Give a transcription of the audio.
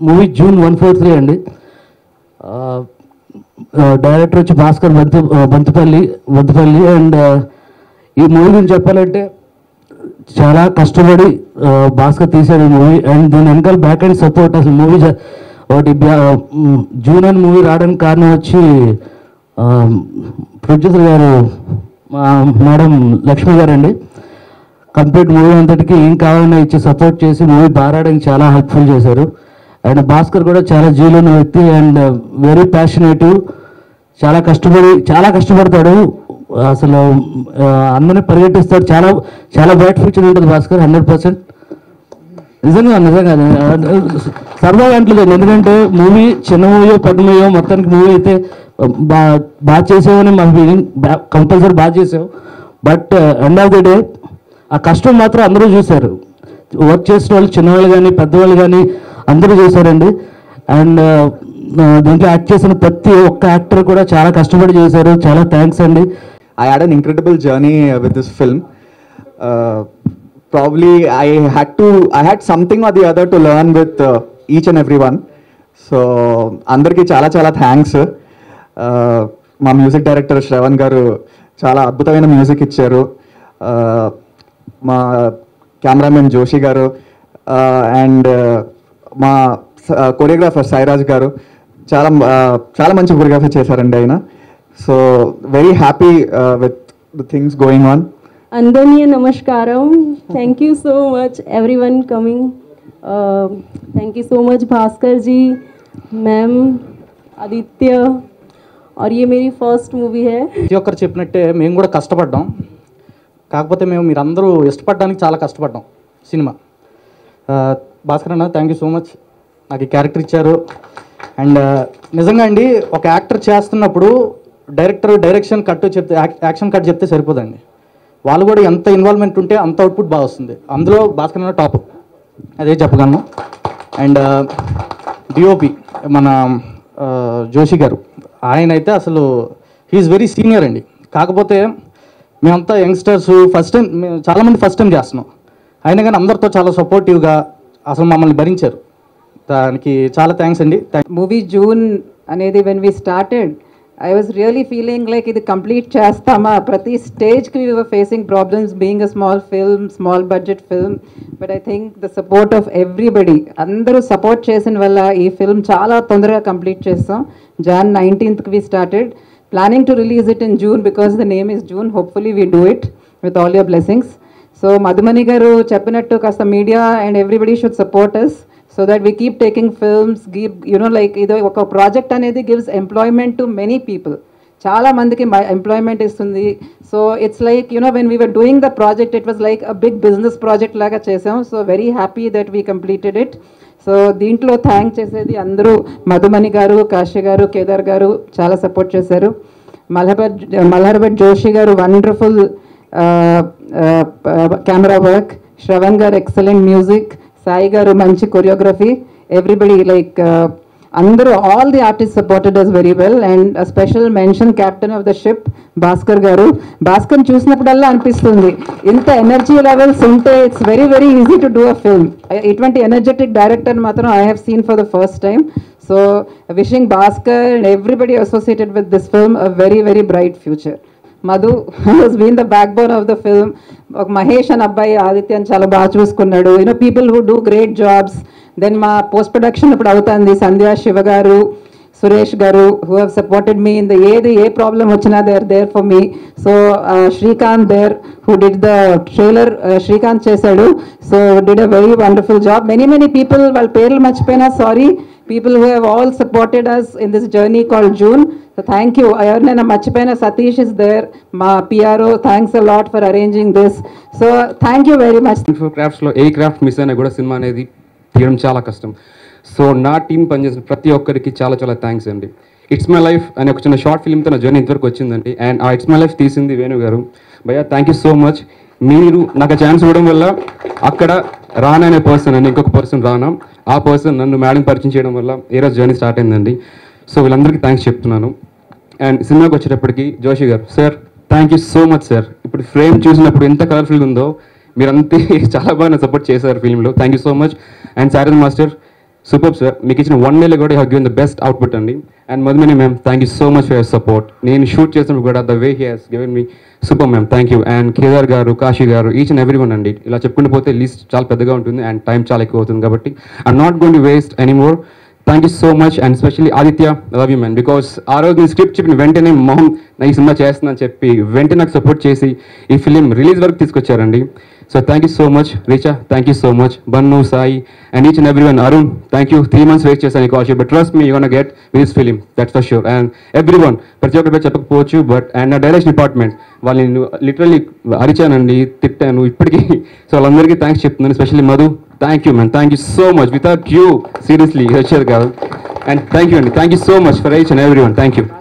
Movie June 143 అండి. Director వచ్చి Bhaskar బంతుపల్లి. And ఈ మూవీ గురించి చెప్పాలంటే చాలా కష్టపడి భాస్కర్ తీశాడు ఈ మూవీ. అండ్ దీని వెనకాల బ్యాక్ అండ్ సపోర్ట్. అసలు మూవీ ఒకటి జూన్ అని మూవీ రావడానికి కారణం వచ్చి ప్రొడ్యూసర్ గారు మేడం లక్ష్మి గారు అండి. కంప్లీట్ మూవీ అంతటికి ఏం కావాలన్నా ఇచ్చి సపోర్ట్ చేసి మూవీ బారాడానికి చాలా హెల్ప్ఫుల్ చేశారు. అండ్ భాస్కర్ కూడా చాలా జీలున్న వ్యక్తి అండ్ వెరీ ప్యాషనేటివ్. చాలా కష్టపడతాడు. అసలు అందరినీ పరిగెట్టిస్తాడు. చాలా బ్రైట్ ఫ్యూచర్ ఉంటుంది భాస్కర్ 100%. నిజంగా సరదాగా అంటలేదు. ఎందుకంటే మూవీ చిన్న మూవీ పెద్ద మూవీ మొత్తానికి మూవీ అయితే బాగా చేసావని మా ఫీలింగ్. కంపల్సరీ బాగా చేసావు. But end of the day ఆ కష్టం మాత్రం అందరూ చూశారు. వర్క్ చేసిన వాళ్ళు చిన్నవాళ్ళు కానీ పెద్దవాళ్ళు కానీ అందరూ చూశారండి. అండ్ దీంట్లో యాక్ట్ చేసిన ప్రతి ఒక్క యాక్టర్ కూడా చాలా కష్టపడి చేశారు. చాలా థ్యాంక్స్ అండి. I had an incredible journey with this film. Probably I had something or the other to learn with each and everyone. So అందరికీ చాలా థ్యాంక్స్. మా మ్యూజిక్ డైరెక్టర్ శ్రవణ్ గారు చాలా అద్భుతమైన మ్యూజిక్ ఇచ్చారు. మా కెమెరామెన్ జోషి గారు అండ్ మా కొరియోగ్రాఫర్ సాయిరాజ్ గారు చాలా మంచి కొరియోగ్రఫీ చేశారండి ఆయన. So very happy with the things going on. Andaniya Namaskaram. Thank you so much everyone coming. Thank you so much Bhaskar ji, ma'am, Aditya. और ये मेरी फर्स्ट मूवी है. ప్రతి ఒక్కరు చెప్పినట్టే మేము కూడా కష్టపడ్డాం. కాకపోతే మీరందరూ ఇష్టపడడానికి చాలా కష్టపడ్డాం సినిమా. భాస్కర్ అన్న థ్యాంక్ యూ సో మచ్. నాకు ఈ క్యారెక్టర్ ఇచ్చారు. అండ్ నిజంగా అండి ఒక యాక్టర్ చేస్తున్నప్పుడు డైరెక్షన్ కట్ చెప్తే యాక్షన్ కట్ చెప్తే సరిపోదండి. వాళ్ళు కూడా ఎంత ఇన్వాల్వ్మెంట్ ఉంటే అంత అవుట్పుట్ బాగా వస్తుంది. అందులో భాస్కర్ అన్న టాప్, అదే చెప్పగలను. అండ్ డిఓపి మన జోషి గారు, ఆయన అయితే అసలు హీఈస్ వెరీ సీనియర్ అండి. కాకపోతే మేమంతా యంగ్స్టర్స్ చాలామంది ఫస్ట్ టైం చేస్తున్నాం. అయినా కానీ అందరితో చాలా సపోర్టివ్గా అసలు మమ్మల్ని భరించారు. దానికి చాలా థ్యాంక్స్ అండి. మూవీ జూన్ అనేది when we started I was really feeling like ఇది కంప్లీట్ చేస్తామా. ప్రతి స్టేజ్కి we were facing problems being a small film, small budget film, but I think the support of everybody, అందరూ సపోర్ట్ చేసిన వల్ల ఈ ఫిల్మ్ చాలా తొందరగా కంప్లీట్ చేస్తాం. Jan 19th we started planning to release it in June because the name is June. Hopefully we do it with all your blessings. So Madhumani గారు చెప్పినట్టు కాస్త media and everybody should support us so that we keep taking films, like ido oka project anedi gives employment to many people. Chaala mandiki employment istundi. So it's like, when we were doing the project, it was like a big business project laga chesam. So very happy that we completed it. So దీంట్లో thank చేసేది అందరూ మధుమణి గారు, కాశీ గారు, కేదార్ గారు చాలా support చేశారు. మల్హర్భట్ జోషి గారు wonderful camera work, Shravan గారు ఎక్సలెంట్ మ్యూజిక్, సాయి గారు మంచి కొరియోగ్రఫీ, ఎవ్రీబడి లైక్ అందరూ all the artist supported us very well. And special mention captain of the ship Bhaskar గారు. భాస్కర్ చూసినప్పుడల్లా అనిపిస్తుంది ఇంత ఎనర్జీ లెవెల్స్ ఉంటే it's very very easy to do a film. ఇటువంటి ఎనర్జెటిక్ డైరెక్టర్ మాత్రం I have seen for the first time. So wishing Bhaskar and everybody associated with this film a very very bright future. Madhu has been the backbone of the film. Mahesh అని అబ్బాయి ఆదిత్యని చాలా బాగా చూసుకున్నాడు. People who do great jobs. Then మా post production ఇప్పుడు అవుతుంది సంధ్యా, శివ గారు, సురేష్ గారు who have supported me in the A problem వచ్చినా they are there for me. So Srikanth there who did the trailer, Srikanth చేశాడు. So did a very wonderful job. Many people, వాళ్ళ పేర్లు మర్చిపోయినా sorry, people who have all supported us in this journey called June. So thank you. ఎవరినైనా మర్చిపోయినా Satish is there, మా PRO, thanks a lot for arranging this. So thank you very much. క్రాఫ్ట్స్లో ఏ craft miss అయినా కూడా cinema అనేది తీయడం చాలా కష్టం. సో నా టీం పనిచేసిన ప్రతి ఒక్కరికి చాలా థ్యాంక్స్ అండి. ఇట్స్ మై లైఫ్ అనే ఒక చిన్న షార్ట్ ఫిల్మ్తో నా జర్నీ ఇంతవరకు వచ్చిందండి. అండ్ ఆ ఇట్స్ మై లైఫ్ తీసింది వేణు గారు. భయ్యా థ్యాంక్ యూ సో మచ్. మీరు నాకు ఛాన్స్ ఇవ్వడం వల్ల అక్కడ రానా అనే పర్సన్ అండి, ఇంకొక పర్సన్ రానా, ఆ పర్సన్ నన్ను మేడం పరిచయం చేయడం వల్ల ఏ రోజు జర్నీ స్టార్ట్ అయిందండి. సో వీళ్ళందరికీ థ్యాంక్స్ చెప్తున్నాను. అండ్ సినిమాకి వచ్చేటప్పటికి Joshi garu, sir thank you so much sir. ఇప్పుడు ఫ్రేమ్ చూసినప్పుడు ఎంత కలర్ఫుల్గా ఉందో, మీరంతే చాలా బాగా సపోర్ట్ చేశారు ఫిల్మ్లో. Thank you so much. And Sarath master, super sir, మీకు ఇచ్చిన 1 year కూడా have given the best output అండి. And Madhumini ma'am, thank you so much for your support. నేను షూట్ చేసినప్పుడు కూడా the way he has given me super ma'am, thank you. And Kedar గారు, కాశీ గారు, each and every one అండి. ఇలా చెప్పుకుంటూ పోతే లిస్ట్ చాలా పెద్దగా ఉంటుంది అండ్ టైం చాలా ఎక్కువ అవుతుంది కాబట్టి I'm not going to waste anymore. Thank you so much. And specially Aditya, love you man, because ఆ రోజు నేను స్క్రిప్ట్ చెప్పిన వెంటనే మోహన్ నా ఈ సినిమా చేస్తుందని చెప్పి వెంటనే నాకు సపోర్ట్ చేసి ఈ ఫిలిం రిలీజ్ వరకు తీసుకొచ్చారండి. So thank you so much. Richa, thank you so much. Bunny, Sai and each and every one. Arun, thank you. 3 months wait చేశాను ఈ call sheet, but trust me, you gonna get this film, that's for sure. And every one, ప్రతి ఒక్కరి పేరు చెప్పకపోవచ్చు, but and నా direction department వాళ్ళని literally అరిచానండి, తిట్టాను ఇప్పటికీ. సో వాళ్ళందరికీ థ్యాంక్స్ చెప్తున్నాను. Specially Madhu, thank you man, thank you so much. Without you seriously వచ్చేది కాదు. అండ్ థ్యాంక్ యూ అండి, thank you so much for each and every one. Thank you.